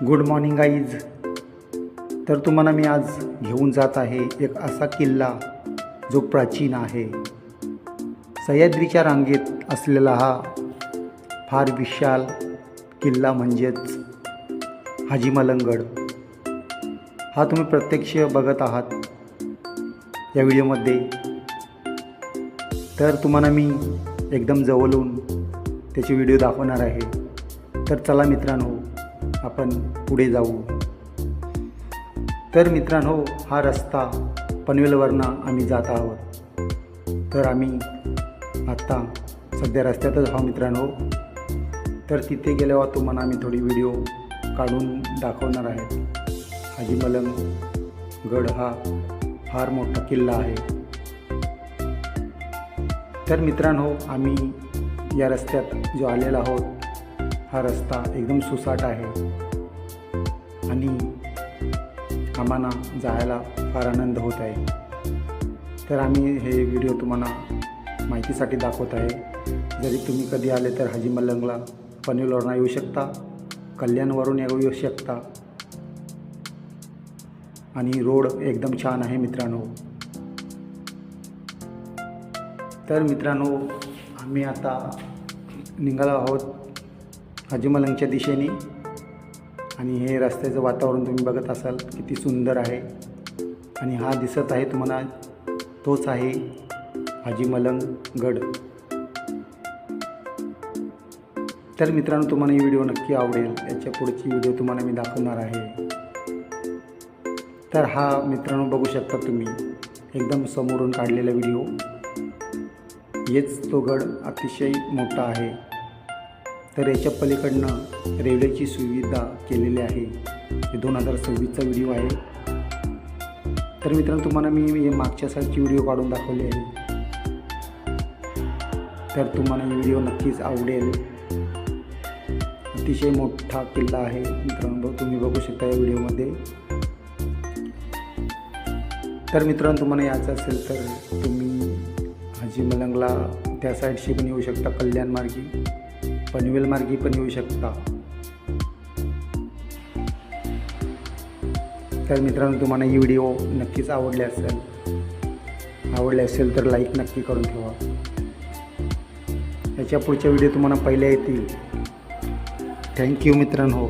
Good morning guys. तर तुम्हाला मी आज घेऊन जात आहे एक असा किल्ला जो प्राचीन आहे. सह्याद्रीच्या रांगेत असलेला हा फार विशाल किल्ला म्हणजेच हाजीमलंगगड हा तुम्ही प्रत्यक्ष बघत आहात या व्हिडिओमध्ये. तर तुम्हाला मी एकदम जवळून त्याची व्हिडिओ दाखवणार आहे. तर चला मित्रांनो, आपण पुढे जाऊ. तर मित्रांनो, हा रस्ता पनवेलवरनं आम्ही जात आहोत. तर आम्ही आत्ता सध्या रस्त्यातच आहोत मित्रांनो. तर तिथे गेल्यावर तुम्हाला आम्ही थोडी व्हिडिओ काढून दाखवणार आहे. हाजीमलंगगड हा फार मोठा किल्ला आहे. तर मित्रांनो, आम्ही या रस्त्यात जो आलेला आहोत हा रस्ता एकदम सुसाट आहे आणि आम्हाला जायला फार आनंद होत आहे. तर आम्ही हे व्हिडिओ तुम्हाला माहितीसाठी दाखवत आहे. जरी तुम्ही कधी आले तर हाजीमलंगला पनवेलवरून येऊ शकता, कल्याणवरून येऊ शकता आणि रोड एकदम छान आहे मित्रांनो. तर मित्रांनो, आम्ही आता निघालो आहोत हाजीमलंगच्या दिशेने आणि हे रस्त्याचं वातावरण तुम्ही बघत असाल किती सुंदर आहे. आणि हा दिसत आहे तुम्हाला तोच आहे हाजीमलंगगड. तर मित्रांनो, तुम्हाला ही व्हिडिओ नक्की आवडेल. याच्या पुढची व्हिडिओ तुम्हाला मी दाखवणार आहे. तर हा मित्रांनो बघू शकता तुम्ही एकदम समोरून काढलेला व्हिडिओ. हेच तो गड अतिशय मोठा आहे. तर याच्या पलीकडनं रेल्वेची सुविधा केलेली आहे. हे 2026चा व्हिडिओ आहे. तर मित्रांनो, तुम्हाला मी हे मागच्या सालची व्हिडिओ काढून दाखवली आहे. तर तुम्हाला ही व्हिडिओ नक्कीच आवडेल. अतिशय मोठा किल्ला आहे मित्रांनो, तुम्ही बघू शकता या व्हिडिओमध्ये. तर मित्रांनो, तुम्हाला यायचं असेल तर तुम्ही हाजीमलंगला त्या साईडशी पण येऊ शकता, कल्याण मार्गी, पनवेल मार्गी पण येऊ शकता. तर मित्रांनो, तुम्हाला ही व्हिडिओ नक्कीच आवडली असेल तर लाईक नक्की करून ठेवा. याच्या पुढच्या व्हिडिओ तुम्हाला पहिल्या येतील. थँक्यू मित्रांनो.